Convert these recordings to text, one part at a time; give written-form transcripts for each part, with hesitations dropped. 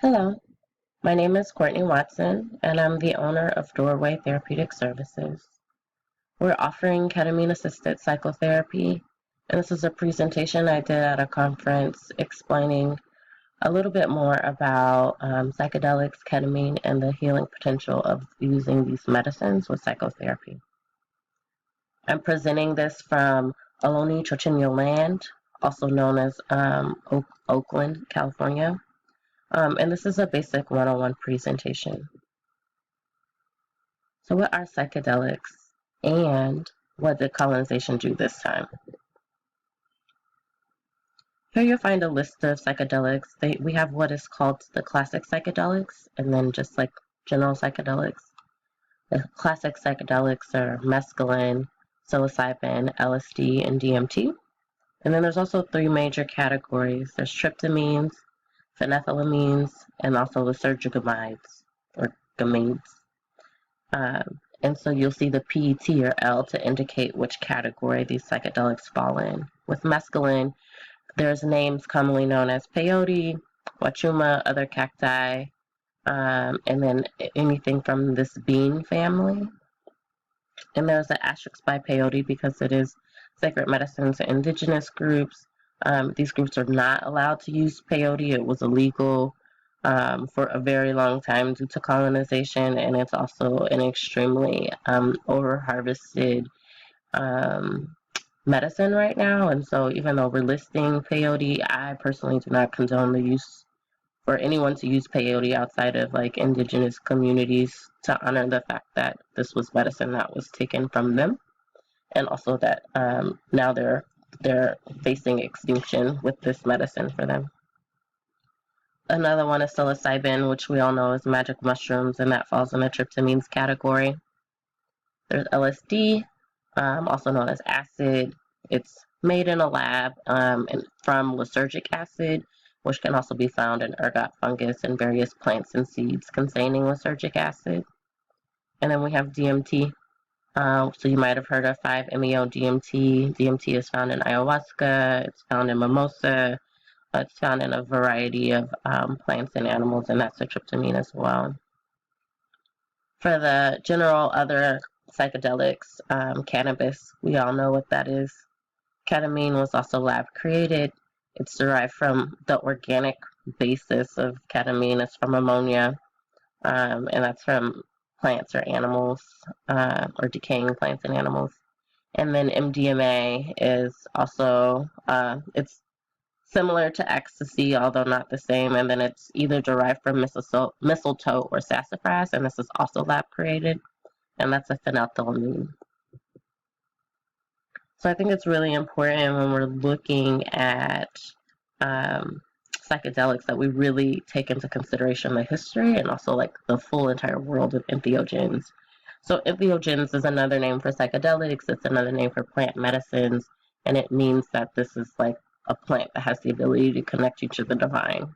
Hello, my name is Courtney Watson, and I'm the owner of Doorway Therapeutic Services. We're offering ketamine assisted psychotherapy, and this is a presentation I did at a conference explaining a little bit more about psychedelics, ketamine, and the healing potential of using these medicines with psychotherapy. I'm presenting this from Ohlone Chochenyo Land, also known as Oakland, California. And this is a basic one-on-one presentation. So what are psychedelics and what did colonization do this time? Here you'll find a list of psychedelics. We have what is called the classic psychedelics and then just like general psychedelics. The classic psychedelics are mescaline, psilocybin, LSD, and DMT. And then there's also three major categories. There's tryptamines, phenethylamines, and also lysergamides or gamides. And so you'll see the P, T, or L to indicate which category these psychedelics fall in. With mescaline, there's names commonly known as peyote, wachuma, other cacti, and then anything from this bean family. And there's an asterisk by peyote because it is sacred medicine to indigenous groups. These groups are not allowed to use peyote. It was illegal for a very long time due to colonization, and it's also an extremely over-harvested medicine right now. And so even though we're listing peyote, I personally do not condone the use for anyone to use peyote outside of like indigenous communities to honor the fact that this was medicine that was taken from them, and also that now they're facing extinction with this medicine for them. Another one is psilocybin, which we all know is magic mushrooms, and that falls in the tryptamines category. There's LSD, also known as acid. It's made in a lab and from lysergic acid, which can also be found in ergot fungus and various plants and seeds containing lysergic acid. And then we have DMT. So you might have heard of 5-MeO-DMT. DMT is found in ayahuasca. It's found in mimosa. It's found in a variety of plants and animals, and that's a tryptamine as well. For the general other psychedelics, cannabis, we all know what that is. Ketamine was also lab created. It's derived from the organic basis of ketamine. It's from ammonia, and that's from plants or animals, or decaying plants and animals. And then MDMA is also, it's similar to ecstasy, although not the same, and then it's either derived from mistletoe or sassafras, and this is also lab created, and that's a phenethylamine. So I think it's really important when we're looking at psychedelics that we really take into consideration the history and also like the full entire world of entheogens. So entheogens is another name for psychedelics. It's another name for plant medicines, and it means that this is like a plant that has the ability to connect you to the divine.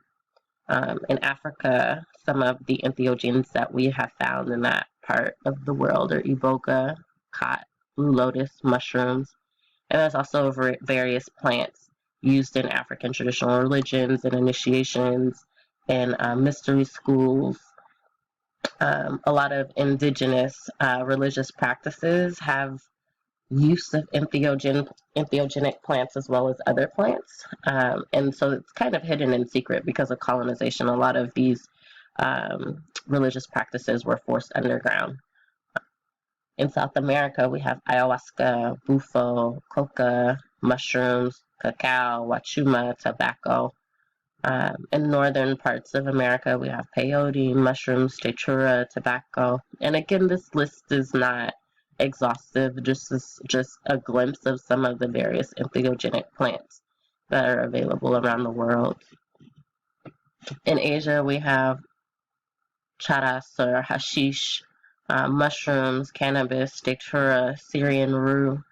In Africa, some of the entheogens that we have found in that part of the world are iboga, khat, blue lotus, mushrooms, and there's also various plants used in African traditional religions and initiations and mystery schools. A lot of indigenous religious practices have use of entheogenic plants as well as other plants. And so it's kind of hidden in secret because of colonization. A lot of these religious practices were forced underground. In South America, we have ayahuasca, bufo, coca, mushrooms, cacao, wachuma, tobacco. In northern parts of America, we have peyote, mushrooms, datura, tobacco. And again, this list is not exhaustive, just a glimpse of some of the various entheogenic plants that are available around the world. In Asia, we have charas or hashish, mushrooms, cannabis, datura, Syrian rue.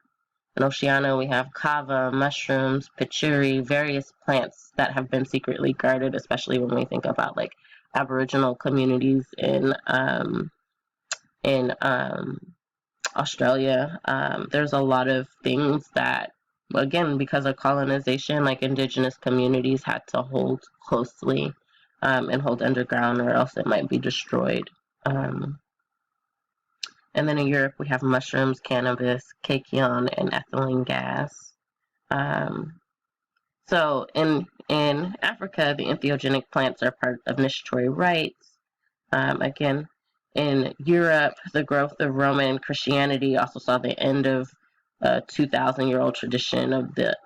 In Oceania, we have kava, mushrooms, patchouli, various plants that have been secretly guarded, especially when we think about like Aboriginal communities in Australia. There's a lot of things that, again, because of colonization, like indigenous communities had to hold closely and hold underground, or else it might be destroyed. And then in Europe, we have mushrooms, cannabis, cakion, and ethylene gas. So in Africa, the entheogenic plants are part of initiatory rites. Again, in Europe, the growth of Roman Christianity also saw the end of a 2,000-year-old tradition of the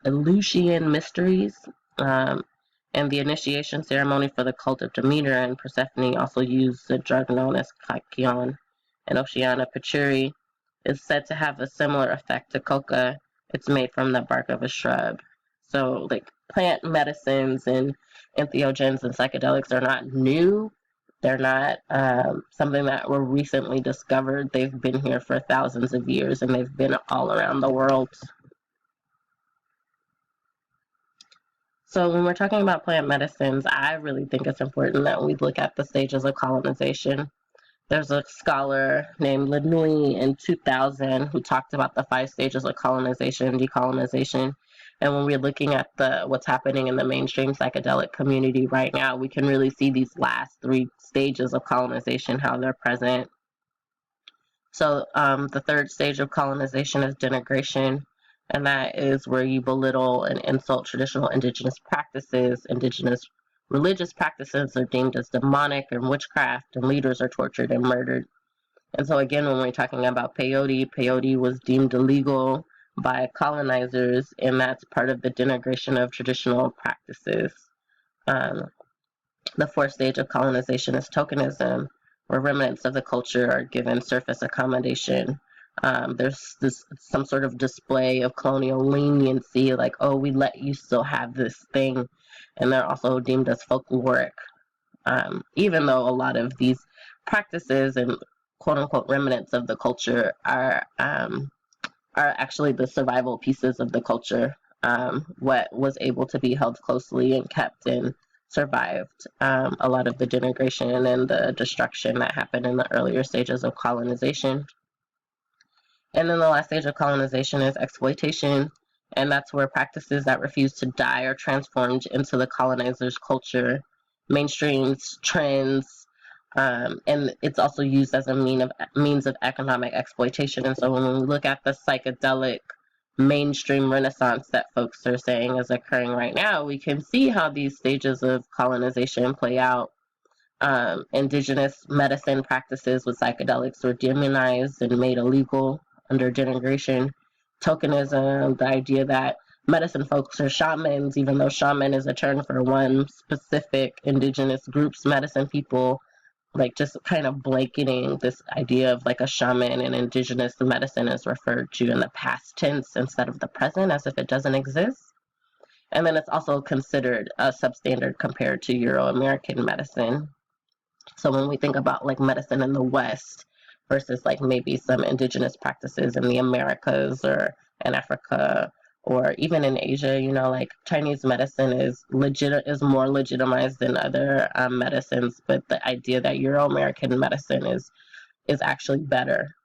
Eleusinian mysteries. And the initiation ceremony for the cult of Demeter and Persephone also used the drug known as cakion. And Oceana Pachuri is said to have a similar effect to coca. It's made from the bark of a shrub. So, like, plant medicines and entheogens and psychedelics are not new. They're not something that were recently discovered. They've been here for thousands of years, and they've been all around the world. So when we're talking about plant medicines, I really think it's important that we look at the stages of colonization. There's a scholar named Lenui in 2000 who talked about the 5 stages of colonization and decolonization. And when we're looking at what's happening in the mainstream psychedelic community right now, we can really see these last 3 stages of colonization, how they're present. So the 3rd stage of colonization is denigration, and that is where you belittle and insult traditional indigenous practices. Indigenous religious practices are deemed as demonic and witchcraft, and leaders are tortured and murdered. And so again, when we're talking about peyote was deemed illegal by colonizers, and that's part of the denigration of traditional practices. The 4th stage of colonization is tokenism, where remnants of the culture are given surface accommodation. There's some sort of display of colonial leniency, like, oh, we let you still have this thing, and they're also deemed as folkloric. Even though a lot of these practices and quote-unquote remnants of the culture are actually the survival pieces of the culture, what was able to be held closely and kept and survived a lot of the denigration and the destruction that happened in the earlier stages of colonization. And then the last stage of colonization is exploitation, and that's where practices that refuse to die are transformed into the colonizer's culture, mainstreams, trends, and it's also used as a means of economic exploitation. And so when we look at the psychedelic mainstream renaissance that folks are saying is occurring right now, we can see how these stages of colonization play out. Indigenous medicine practices with psychedelics were demonized and made illegal under denigration. Tokenism, the idea that medicine folks are shamans, even though shaman is a term for one specific indigenous group's medicine people, like just kind of blanketing this idea of like a shaman and indigenous medicine is referred to in the past tense instead of the present, as if it doesn't exist. And then it's also considered a substandard compared to Euro-American medicine. So when we think about like medicine in the West versus like maybe some indigenous practices in the Americas or in Africa or even in Asia, you know, like Chinese medicine is more legitimized than other medicines, but the idea that Euro-American medicine is actually better,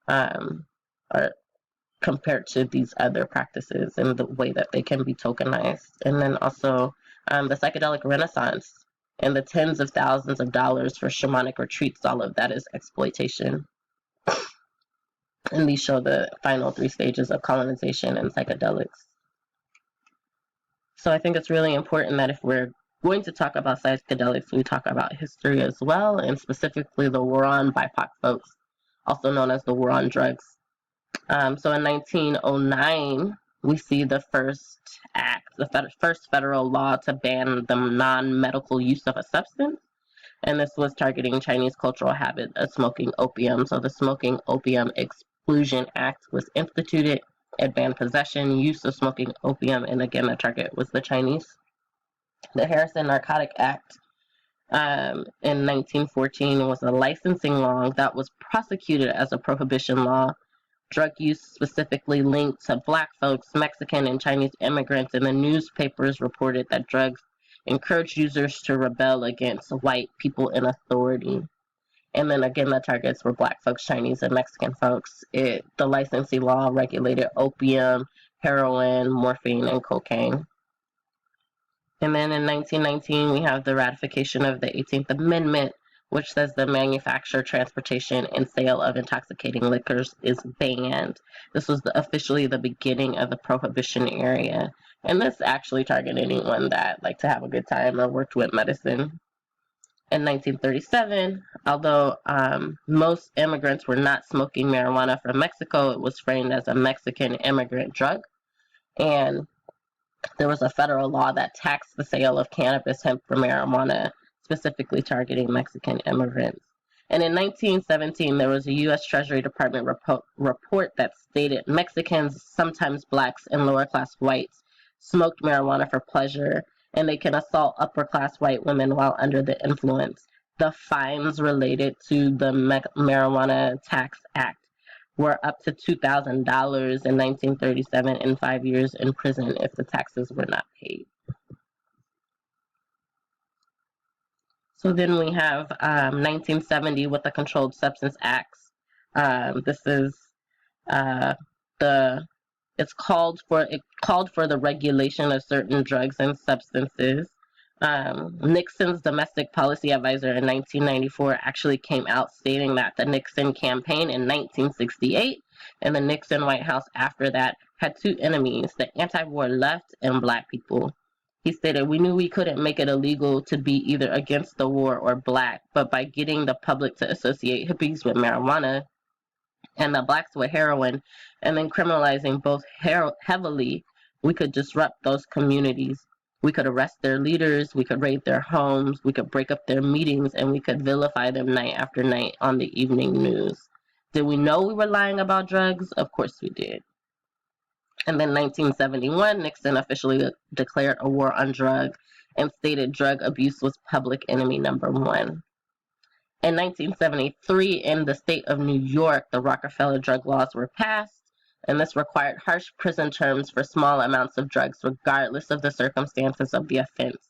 or compared to these other practices and the way that they can be tokenized. And then also the psychedelic renaissance and the tens of thousands of dollars for shamanic retreats, all of that is exploitation. And these show the final 3 stages of colonization and psychedelics. So I think it's really important that if we're going to talk about psychedelics, we talk about history as well, and specifically the war on BIPOC folks, also known as the war on drugs. So in 1909, we see the first act, the first federal law to ban the non-medical use of a substance. And this was targeting Chinese cultural habit of smoking opium. So the Smoking Opium Exclusion Act was instituted. It banned possession, use of smoking opium, and again, the target was the Chinese. The Harrison Narcotic Act in 1914 was a licensing law that was prosecuted as a prohibition law. Drug use specifically linked to Black folks, Mexican and Chinese immigrants, and the newspapers reported that drugs encouraged users to rebel against white people in authority. And then again, the targets were Black folks, Chinese, and Mexican folks. The licensing law regulated opium, heroin, morphine, and cocaine. And then in 1919, we have the ratification of the 18th Amendment, which says the manufacture, transportation, and sale of intoxicating liquors is banned. This was officially the beginning of the prohibition area. And this actually targeted anyone that liked to have a good time or worked with medicine. In 1937, although most immigrants were not smoking marijuana from Mexico, it was framed as a Mexican immigrant drug. And there was a federal law that taxed the sale of cannabis, hemp, or marijuana, specifically targeting Mexican immigrants. And in 1917, there was a U.S. Treasury Department report that stated Mexicans, sometimes blacks and lower class whites, smoked marijuana for pleasure, and they can assault upper class white women while under the influence. The fines related to the Marijuana Tax Act were up to $2,000 in 1937 and 5 years in prison if the taxes were not paid. So then we have 1970 with the Controlled Substance Acts. This is it called for the regulation of certain drugs and substances. Nixon's domestic policy advisor in 1994 actually came out stating that the Nixon campaign in 1968 and the Nixon White House after that had two enemies, the anti-war left and black people. He stated, "We knew we couldn't make it illegal to be either against the war or black, but by getting the public to associate hippies with marijuana and the blacks with heroin, and then criminalizing both heavily, we could disrupt those communities. We could arrest their leaders, we could raid their homes, we could break up their meetings, and we could vilify them night after night on the evening news." Did we know we were lying about drugs? Of course we did. And then 1971, Nixon officially declared a war on drugs and stated drug abuse was public enemy number one. In 1973, in the state of New York, the Rockefeller drug laws were passed, and this required harsh prison terms for small amounts of drugs, regardless of the circumstances of the offense.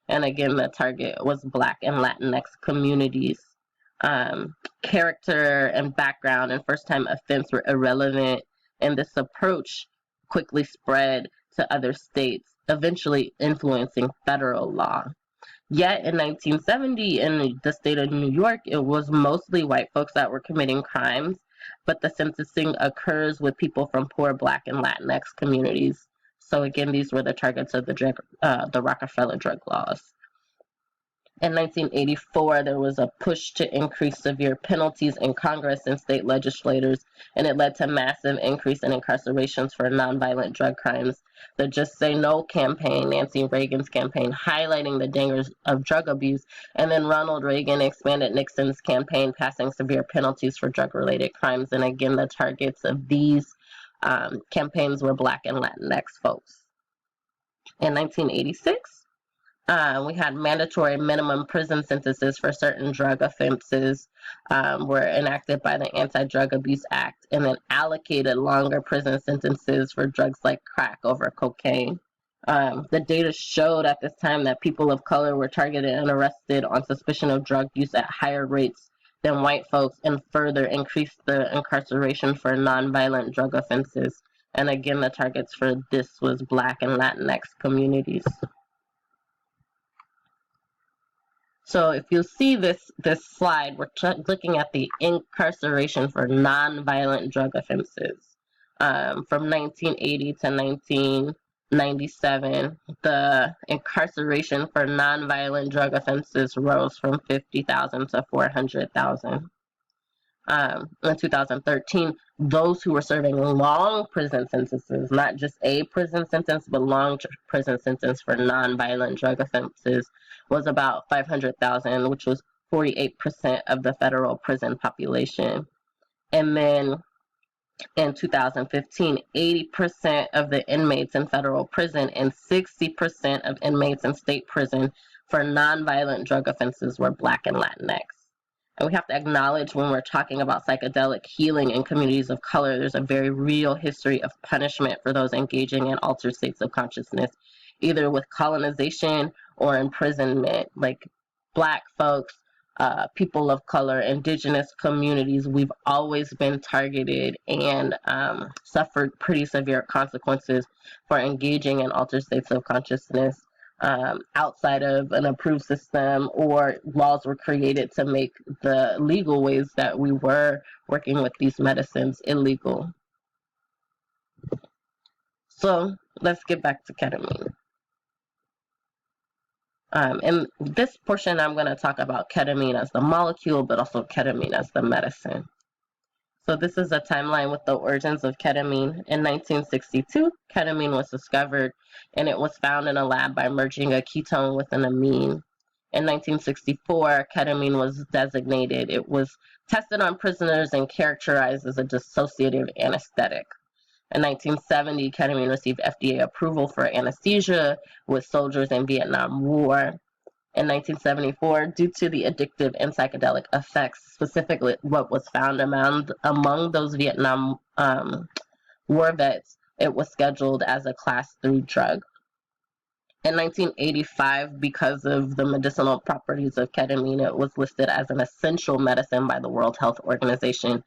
And again, the target was Black and Latinx communities. Character and background and first-time offense were irrelevant, and this approach quickly spread to other states, eventually influencing federal law. Yet in 1970, in the state of New York, it was mostly white folks that were committing crimes, but the sentencing occurs with people from poor Black and Latinx communities. So again, these were the targets of the Rockefeller drug laws. In 1984, there was a push to increase severe penalties in Congress and state legislators, and it led to massive increase in incarcerations for nonviolent drug crimes. The Just Say No campaign, Nancy Reagan's campaign, highlighting the dangers of drug abuse, and then Ronald Reagan expanded Nixon's campaign, passing severe penalties for drug-related crimes. And again, the targets of these campaigns were Black and Latinx folks. In 1986, we had mandatory minimum prison sentences for certain drug offenses were enacted by the Anti-Drug Abuse Act, and then allocated longer prison sentences for drugs like crack over cocaine. The data showed at this time that people of color were targeted and arrested on suspicion of drug use at higher rates than white folks, and further increased the incarceration for nonviolent drug offenses. And again, the targets for this was Black and Latinx communities. So if you see this slide, we're looking at the incarceration for nonviolent drug offenses. From 1980 to 1997, the incarceration for nonviolent drug offenses rose from 50,000 to 400,000. In 2013, those who were serving long prison sentences, not just a prison sentence, but long prison sentence for nonviolent drug offenses, was about 500,000, which was 48% of the federal prison population. And then in 2015, 80% of the inmates in federal prison and 60% of inmates in state prison for nonviolent drug offenses were Black and Latinx. And we have to acknowledge when we're talking about psychedelic healing in communities of color, there's a very real history of punishment for those engaging in altered states of consciousness, either with colonization or imprisonment. Like Black folks, people of color, Indigenous communities, we've always been targeted and suffered pretty severe consequences for engaging in altered states of consciousness. outside of an approved system, or laws were created to make the legal ways that we were working with these medicines illegal. So let's get back to ketamine. In this portion, I'm going to talk about ketamine as the molecule, but also ketamine as the medicine. So this is a timeline with the origins of ketamine. In 1962, ketamine was discovered, and it was found in a lab by merging a ketone with an amine. In 1964, ketamine was designated. It was tested on prisoners and characterized as a dissociative anesthetic. In 1970, ketamine received FDA approval for anesthesia with soldiers in Vietnam War. In 1974, due to the addictive and psychedelic effects, specifically what was found among those Vietnam war vets, it was scheduled as a class 3 drug. In 1985, because of the medicinal properties of ketamine, it was listed as an essential medicine by the World Health Organization.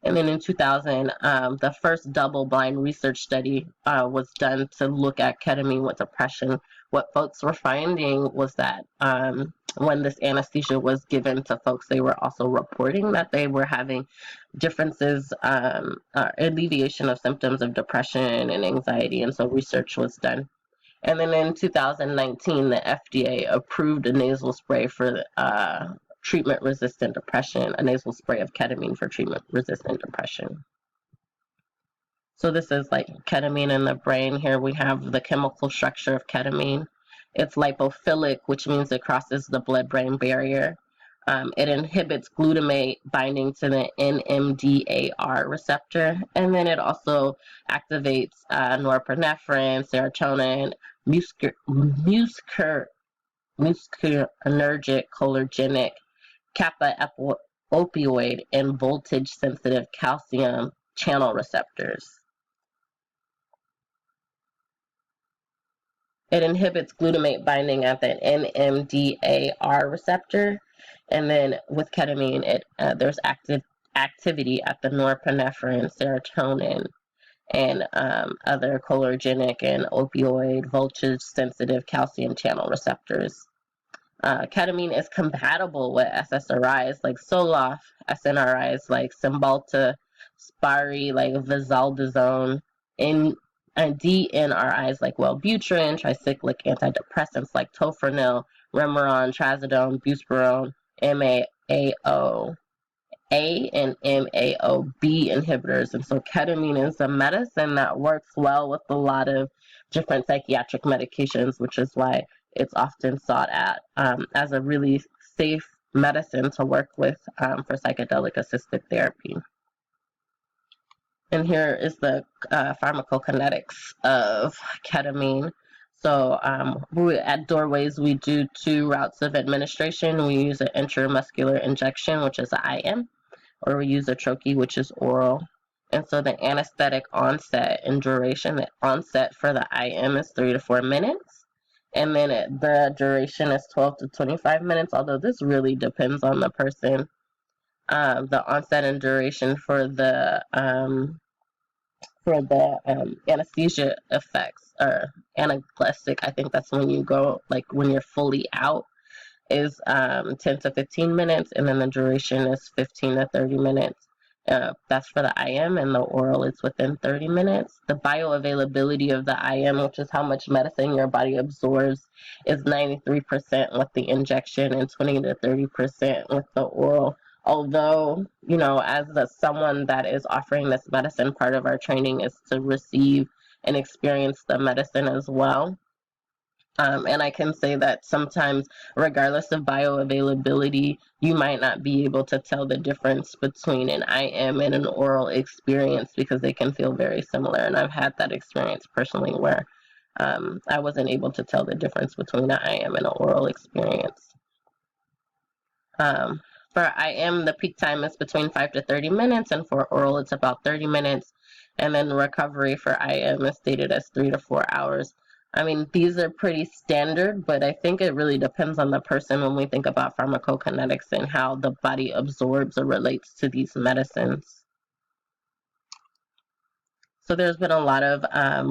And then in 2000, the first double-blind research study was done to look at ketamine with depression. What folks were finding was that when this anesthesia was given to folks, they were also reporting that they were having differences, alleviation of symptoms of depression and anxiety, and so research was done. And then in 2019, the FDA approved a nasal spray for treatment-resistant depression, a nasal spray of ketamine for treatment-resistant depression. So this is like ketamine in the brain. Here we have the chemical structure of ketamine. It's lipophilic, which means it crosses the blood-brain barrier. It inhibits glutamate binding to the NMDAR receptor, and then it also activates norepinephrine, serotonin, muscarinic, cholinergic, kappa opioid, and voltage-sensitive calcium channel receptors. It inhibits glutamate binding at the NMDAR receptor, and then with ketamine, there's activity at the norepinephrine, serotonin, and other cholinergic and opioid voltage-sensitive calcium channel receptors. Ketamine is compatible with SSRIs like Zoloft, SNRIs like Cymbalta, Spari like Vizaldazone, and DNRIs like Wellbutrin, tricyclic antidepressants like Tofranil, Remeron, Trazodone, Buspirone, MAO. A and MAO-B inhibitors. And so ketamine is a medicine that works well with a lot of different psychiatric medications, which is why it's often sought at as a really safe medicine to work with for psychedelic assisted therapy. And here is the pharmacokinetics of ketamine. So at Doorways, we do 2 routes of administration. We use an intramuscular injection, which is an IM, or we use a troche, which is oral. And so the anesthetic onset and duration, the onset for the IM is 3 to 4 minutes. And then the duration is 12 to 25 minutes, although this really depends on the person. The onset and duration for the anesthesia effects, or analgesic, I think that's when you go, like when you're fully out, is 10 to 15 minutes, and then the duration is 15 to 30 minutes. That's for the IM, and the oral is within 30 minutes. The bioavailability of the IM, which is how much medicine your body absorbs, is 93% with the injection and 20 to 30% with the oral. Although, as someone that is offering this medicine, part of our training is to receive and experience the medicine as well. And I can say that sometimes, regardless of bioavailability, you might not be able to tell the difference between an IM and an oral experience because they can feel very similar. And I've had that experience personally where I wasn't able to tell the difference between an IM and an oral experience. For IM, the peak time is between 5 to 30 minutes, and for oral, it's about 30 minutes. And then recovery for IM is stated as 3 to 4 hours. I mean, these are pretty standard, but I think it really depends on the person when we think about pharmacokinetics and how the body absorbs or relates to these medicines. So there's been a lot of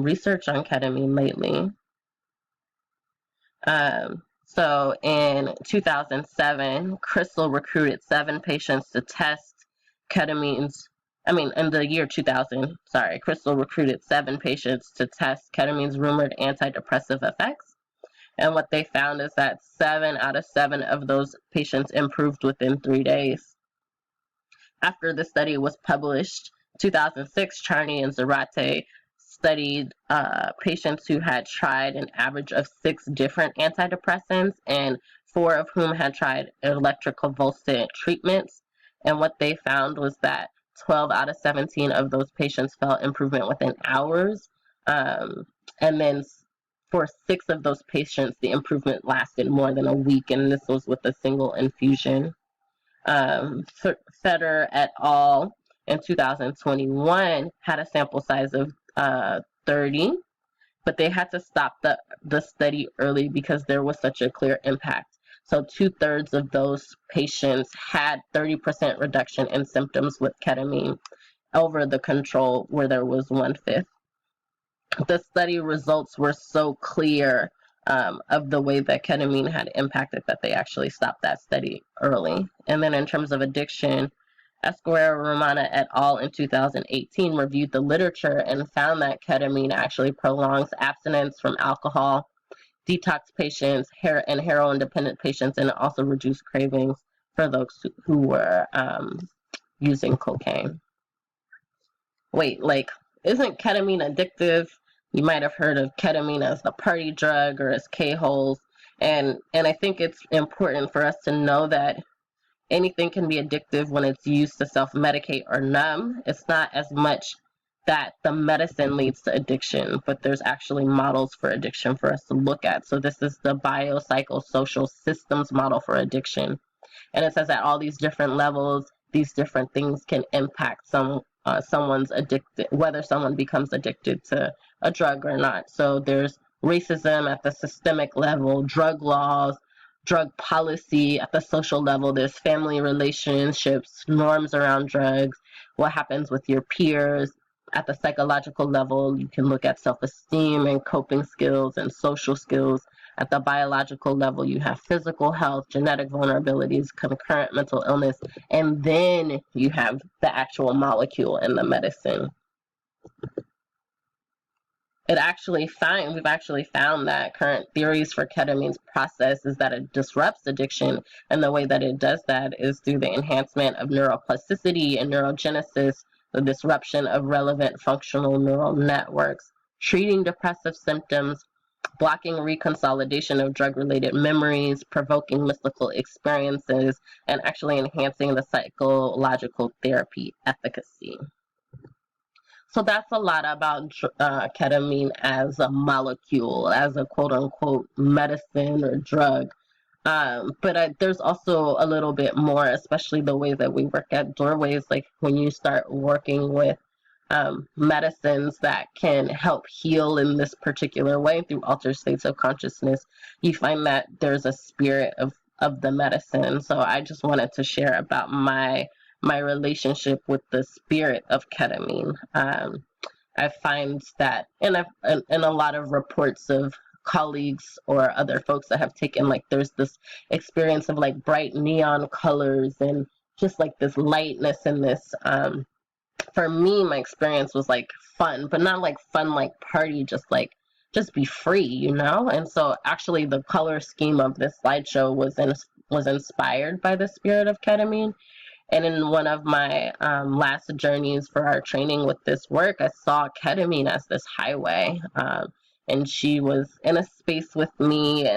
research on ketamine lately. So in 2007, Crystal recruited 7 patients to test ketamine's. In the year 2000, Crystal recruited 7 patients to test ketamine's rumored antidepressive effects. And what they found is that 7 out of 7 of those patients improved within 3 days. After the study was published, 2006, Charney and Zarate studied patients who had tried an average of 6 different antidepressants, and 4 of whom had tried electroconvulsant treatments. And what they found was that 12 out of 17 of those patients felt improvement within hours. And then for 6 of those patients, the improvement lasted more than a week, and this was with a single infusion. Fetter et al. In 2021 had a sample size of 30, but they had to stop the study early because there was such a clear impact. So 2/3 of those patients had 30% reduction in symptoms with ketamine over the control, where there was 1/5. The study results were so clear of the way that ketamine had impacted that they actually stopped that study early. And then in terms of addiction, Esquerra Romana et al. In 2018 reviewed the literature and found that ketamine actually prolongs abstinence from alcohol, detox patients, and heroin-dependent patients, and it also reduced cravings for those who were using cocaine. Wait, isn't ketamine addictive? You might have heard of ketamine as the party drug or as K-holes. And I think it's important for us to know that anything can be addictive when it's used to self-medicate or numb. It's not as much that the medicine leads to addiction, but there's actually models for addiction for us to look at. So this is the biopsychosocial systems model for addiction. And it says at all these different levels, these different things can impact someone's addicted, whether someone becomes addicted to a drug or not. So there's racism at the systemic level, drug laws, drug policy at the social level. There's family relationships, norms around drugs, what happens with your peers. At the psychological level, you can look at self-esteem and coping skills and social skills. At the biological level, you have physical health, genetic vulnerabilities, concurrent mental illness, and then you have the actual molecule and the medicine. We've actually found that current theories for ketamine's process is that it disrupts addiction, and the way that it does that is through the enhancement of neuroplasticity and neurogenesis, the disruption of relevant functional neural networks, treating depressive symptoms, blocking reconsolidation of drug-related memories, provoking mystical experiences, and actually enhancing the psychological therapy efficacy. So that's a lot about ketamine as a molecule, as a quote-unquote medicine or drug. But there's also a little bit more, especially the way that we work at Doorways, like when you start working with medicines that can help heal in this particular way through altered states of consciousness, you find that there's a spirit of the medicine. So I just wanted to share about my relationship with the spirit of ketamine. I find that in a lot of reports of colleagues or other folks that have taken, like, there's this experience of like bright neon colors and just like this lightness and this for me, my experience was like fun, but not like fun like party, just be free, you know? And so actually the color scheme of this slideshow was inspired by the spirit of ketamine. And in one of my last journeys for our training with this work, I saw ketamine as this highway. And she was in a space with me,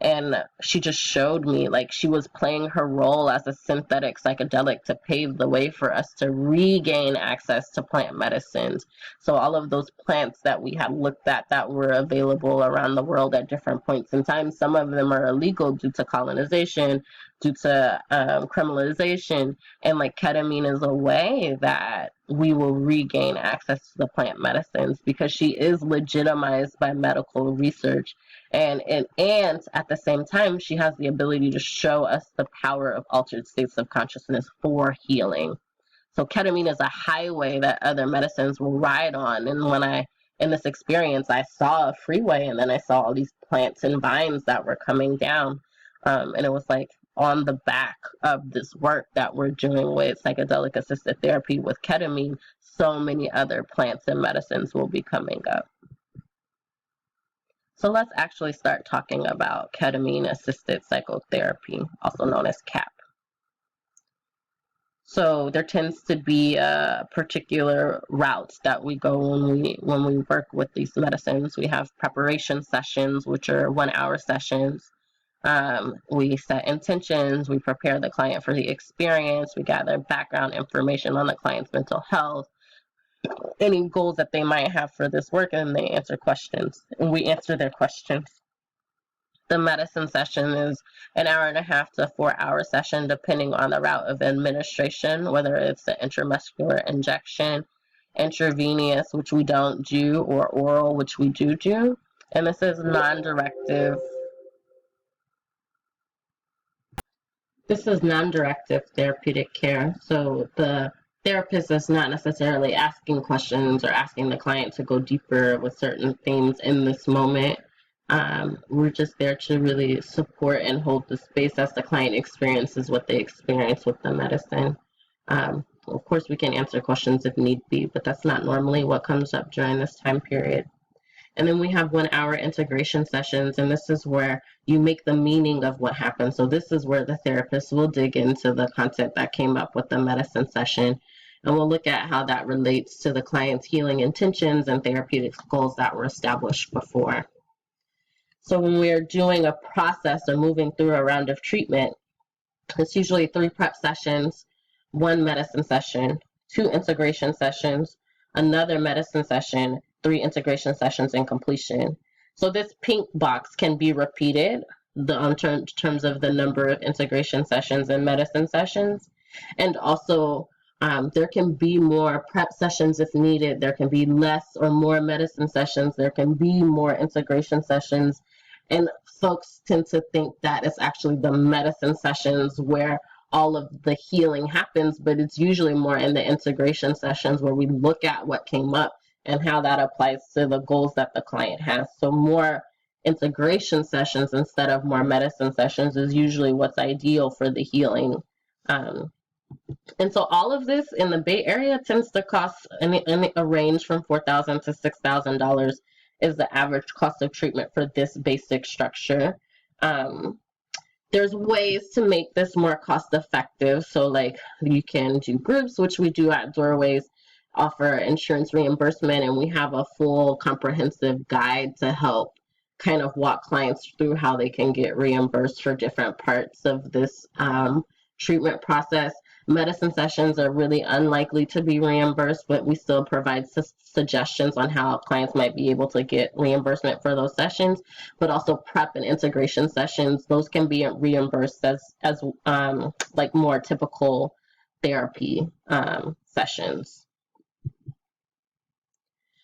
and she just showed me, like, she was playing her role as a synthetic psychedelic to pave the way for us to regain access to plant medicines. So all of those plants that we had looked at that were available around the world at different points in time, some of them are illegal due to colonization, due to criminalization, and like ketamine is a way that we will regain access to the plant medicines because she is legitimized by medical research. And at the same time, she has the ability to show us the power of altered states of consciousness for healing. So ketamine is a highway that other medicines will ride on. And when I in this experience, I saw a freeway and then I saw all these plants and vines that were coming down. And it was like on the back of this work that we're doing with psychedelic assisted therapy with ketamine, so many other plants and medicines will be coming up. So let's actually start talking about ketamine assisted psychotherapy, also known as CAP. So there tends to be particular routes that we go when we work with these medicines. We have preparation sessions, which are 1 hour sessions. We set intentions, we prepare the client for the experience, we gather background information on the client's mental health, any goals that they might have for this work, and they answer questions, and we answer their questions. The medicine session is an 1.5 to 4 hour session, depending on the route of administration, whether it's an intramuscular injection, intravenous, which we don't do, or oral, which we do. And this is non-directive. This is non-directive therapeutic care. So the therapist is not necessarily asking questions or asking the client to go deeper with certain themes in this moment. We're just there to really support and hold the space as the client experiences what they experience with the medicine. Of course, we can answer questions if need be, but that's not normally what comes up during this time period. And then we have 1 hour integration sessions, and this is where you make the meaning of what happened. So this is where the therapist will dig into the content that came up with the medicine session, and we'll look at how that relates to the client's healing intentions and therapeutic goals that were established before. So when we're doing a process or moving through a round of treatment, it's usually 3 prep sessions, 1 medicine session, 2 integration sessions, another medicine session, 3 integration sessions, and completion. So this pink box can be repeated in terms of the number of integration sessions and medicine sessions. And also there can be more prep sessions if needed. There can be less or more medicine sessions. There can be more integration sessions. And folks tend to think that it's actually the medicine sessions where all of the healing happens, but it's usually more in the integration sessions where we look at what came up and how that applies to the goals that the client has. So more integration sessions instead of more medicine sessions is usually what's ideal for the healing. And so all of this in the Bay Area tends to cost a range from $4,000 to $6,000 is the average cost of treatment for this basic structure. There's ways to make this more cost effective. So like you can do groups, which we do at Doorways, offer insurance reimbursement, and we have a full comprehensive guide to help kind of walk clients through how they can get reimbursed for different parts of this treatment process. Medicine sessions are really unlikely to be reimbursed, but we still provide suggestions on how clients might be able to get reimbursement for those sessions. But also prep and integration sessions, those can be reimbursed as like more typical therapy sessions.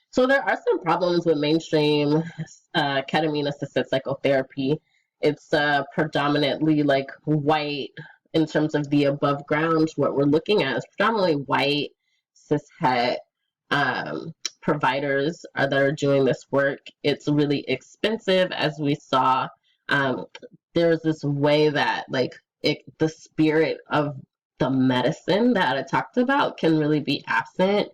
So there are some problems with mainstream ketamine assisted psychotherapy. It's predominantly like white. In terms of the above ground, what we're looking at is predominantly white, cishet providers that are doing this work. It's really expensive, as we saw. There's this way that like the spirit of the medicine that I talked about can really be absent.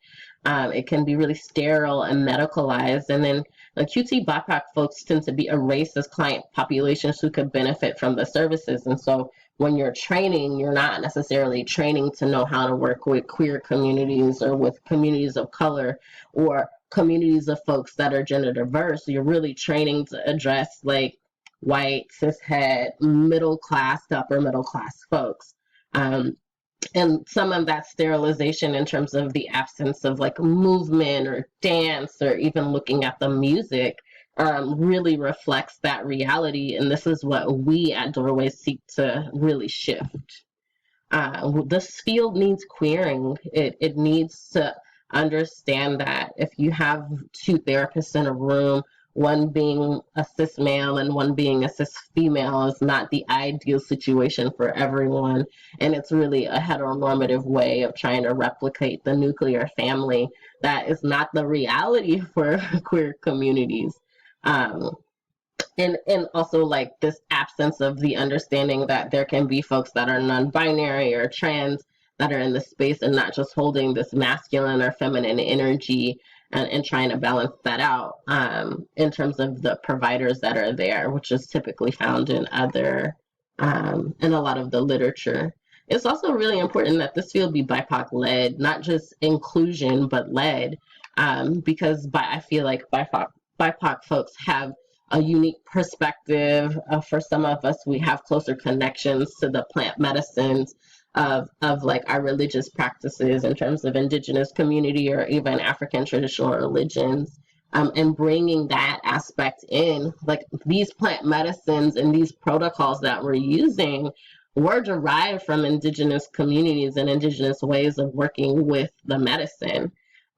It can be really sterile and medicalized. And then the QT BIPOC folks tend to be a racist client populations who could benefit from the services. And so when you're training, you're not necessarily training to know how to work with queer communities or with communities of color or communities of folks that are gender diverse. You're really training to address like white, cishet, middle class to upper middle class folks. And some of that sterilization in terms of the absence of like movement or dance or even looking at the music really reflects that reality. And this is what we at Doorway seek to really shift. This field needs queering. It needs to understand that if you have 2 therapists in a room, one being a cis male and one being a cis female is not the ideal situation for everyone. And it's really a heteronormative way of trying to replicate the nuclear family that is not the reality for queer communities. Um, and also like this absence of the understanding that there can be folks that are non-binary or trans that are in the space and not just holding this masculine or feminine energy and trying to balance that out in terms of the providers that are there, which is typically found in other in a lot of the literature. It's also really important that this field be BIPOC led, not just inclusion but led, because I feel like BIPOC folks have a unique perspective. For some of us, we have closer connections to the plant medicines of like our religious practices in terms of indigenous community or even African traditional religions. And bringing that aspect in, like these plant medicines and these protocols that we're using were derived from indigenous communities and indigenous ways of working with the medicine.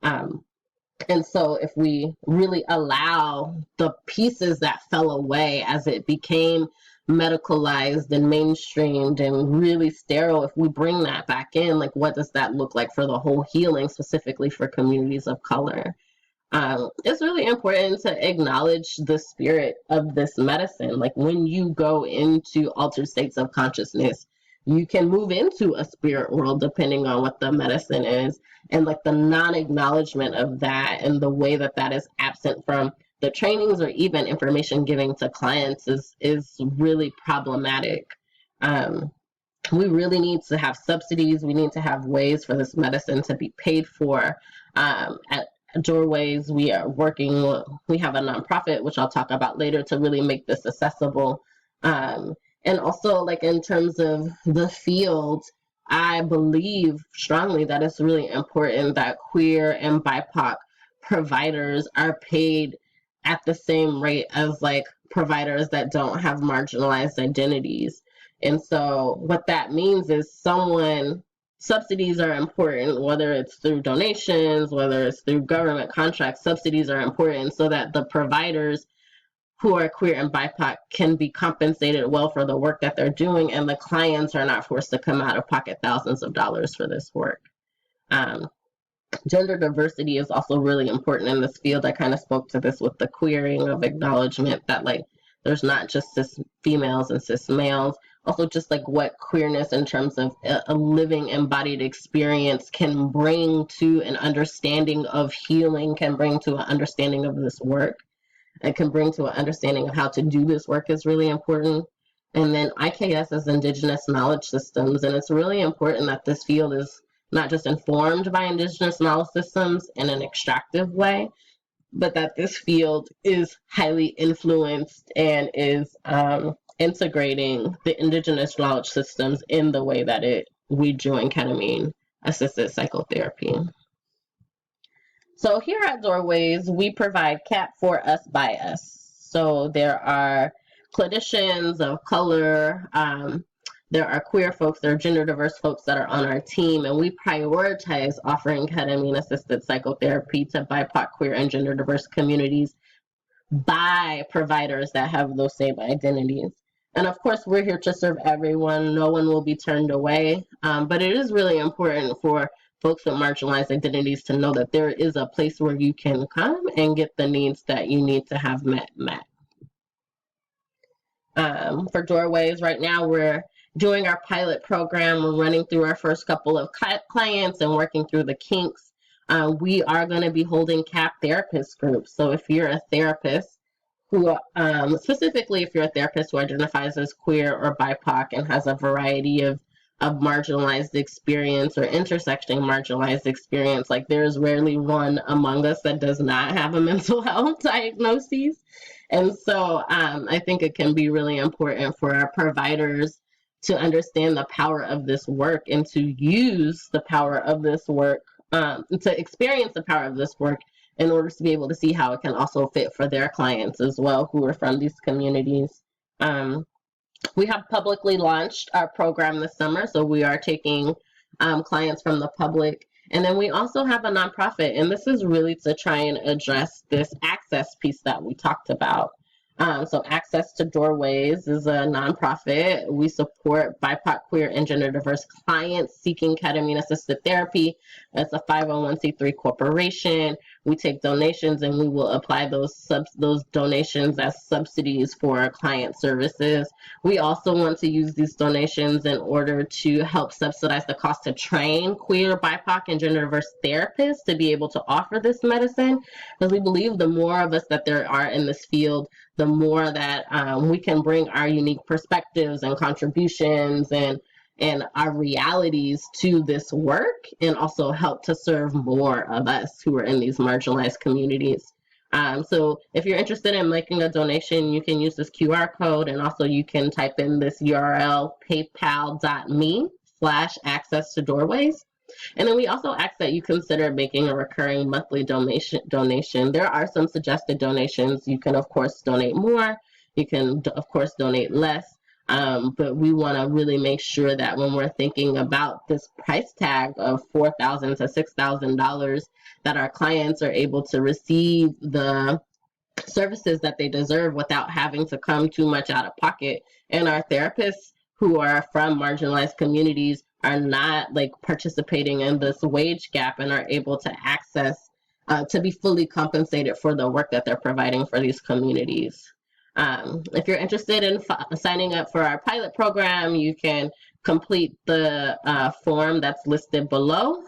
And so if we really allow the pieces that fell away as it became medicalized and mainstreamed and really sterile, if we bring that back in, like what does that look like for the whole healing, specifically for communities of color? It's really important to acknowledge the spirit of this medicine. Like when you go into altered states of consciousness, you can move into a spirit world depending on what the medicine is. And like the non-acknowledgement of that and the way that that is absent from the trainings or even information giving to clients is really problematic. We really need to have subsidies. We need to have ways for this medicine to be paid for. At Doorways, we have a nonprofit, which I'll talk about later, to really make this accessible. And also, like in terms of the field, I believe strongly that it's really important that queer and BIPOC providers are paid at the same rate as like providers that don't have marginalized identities. And so what that means is subsidies are important, whether it's through donations, whether it's through government contracts, subsidies are important so that the providers who are queer and BIPOC can be compensated well for the work that they're doing, and the clients are not forced to come out of pocket thousands of dollars for this work. Gender diversity is also really important in this field. I kind of spoke to this with the queering of acknowledgement that like there's not just cis females and cis males, also just like what queerness in terms of a living embodied experience can bring to an understanding of healing, can bring to an understanding of this work. It can bring to an understanding of how to do this work is really important. And then IKS is Indigenous knowledge systems, and it's really important that this field is not just informed by Indigenous knowledge systems in an extractive way, but that this field is highly influenced and is integrating the Indigenous knowledge systems in the way that we join ketamine assisted psychotherapy. So here at Doorways, we provide CAP for us by us. So there are clinicians of color, there are queer folks, there are gender diverse folks that are on our team, and we prioritize offering ketamine assisted psychotherapy to BIPOC, queer, and gender diverse communities by providers that have those same identities. And of course, we're here to serve everyone. No one will be turned away, but it is really important for folks with marginalized identities to know that there is a place where you can come and get the needs that you need to have met. For Doorways, right now we're doing our pilot program. We're running through our first couple of clients and working through the kinks. We are going to be holding CAP therapist groups. So if you're a therapist who, specifically if you're a therapist who identifies as queer or BIPOC and has a variety of marginalized experience or intersecting marginalized experience, like there's rarely one among us that does not have a mental health diagnosis. And so I think it can be really important for our providers to understand the power of this work and to use the power of this work, to experience the power of this work in order to be able to see how it can also fit for their clients as well who are from these communities. We have publicly launched our program this summer, so we are taking clients from the public. And then we also have a nonprofit, and this is really to try and address this access piece that we talked about. So Access to Doorways is a nonprofit. We support BIPOC, queer, and gender diverse clients seeking ketamine assisted therapy. It's a 501c3 corporation. We take donations and we will apply those donations as subsidies for our client services. We also want to use these donations in order to help subsidize the cost to train queer, BIPOC, and gender diverse therapists to be able to offer this medicine, because we believe the more of us that there are in this field, the more that we can bring our unique perspectives and contributions and our realities to this work, and also help to serve more of us who are in these marginalized communities. So if you're interested in making a donation, you can use this QR code, and also you can type in this URL, paypal.me/access to doorways. And then we also ask that you consider making a recurring monthly donation. There are some suggested donations. You can, of course, donate more. You can, of course, donate less. But we want to really make sure that when we're thinking about this price tag of $4,000 to $6,000, that our clients are able to receive the services that they deserve without having to come too much out of pocket. And our therapists who are from marginalized communities are not like participating in this wage gap and are able to access to be fully compensated for the work that they're providing for these communities. If you're interested in signing up for our pilot program, you can complete the form that's listed below.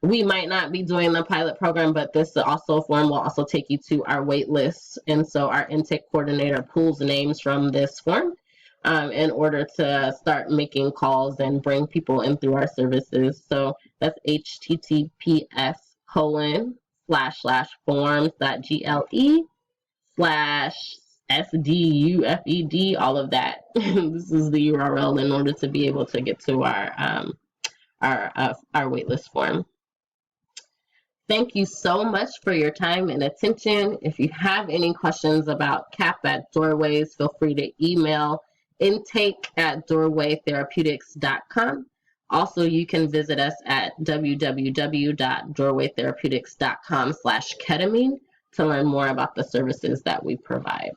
We might not be doing the pilot program, but this also form will also take you to our wait list. And so our intake coordinator pulls names from this form in order to start making calls and bring people in through our services. So that's https://forms.gle/SDUFED, all of that. This is the URL in order to be able to get to our waitlist form. Thank you so much for your time and attention. If you have any questions about CAP at Doorways, feel free to email intake@doorwaytherapeutics.com. Also, you can visit us at www.doorwaytherapeutics.com/ketamine to learn more about the services that we provide.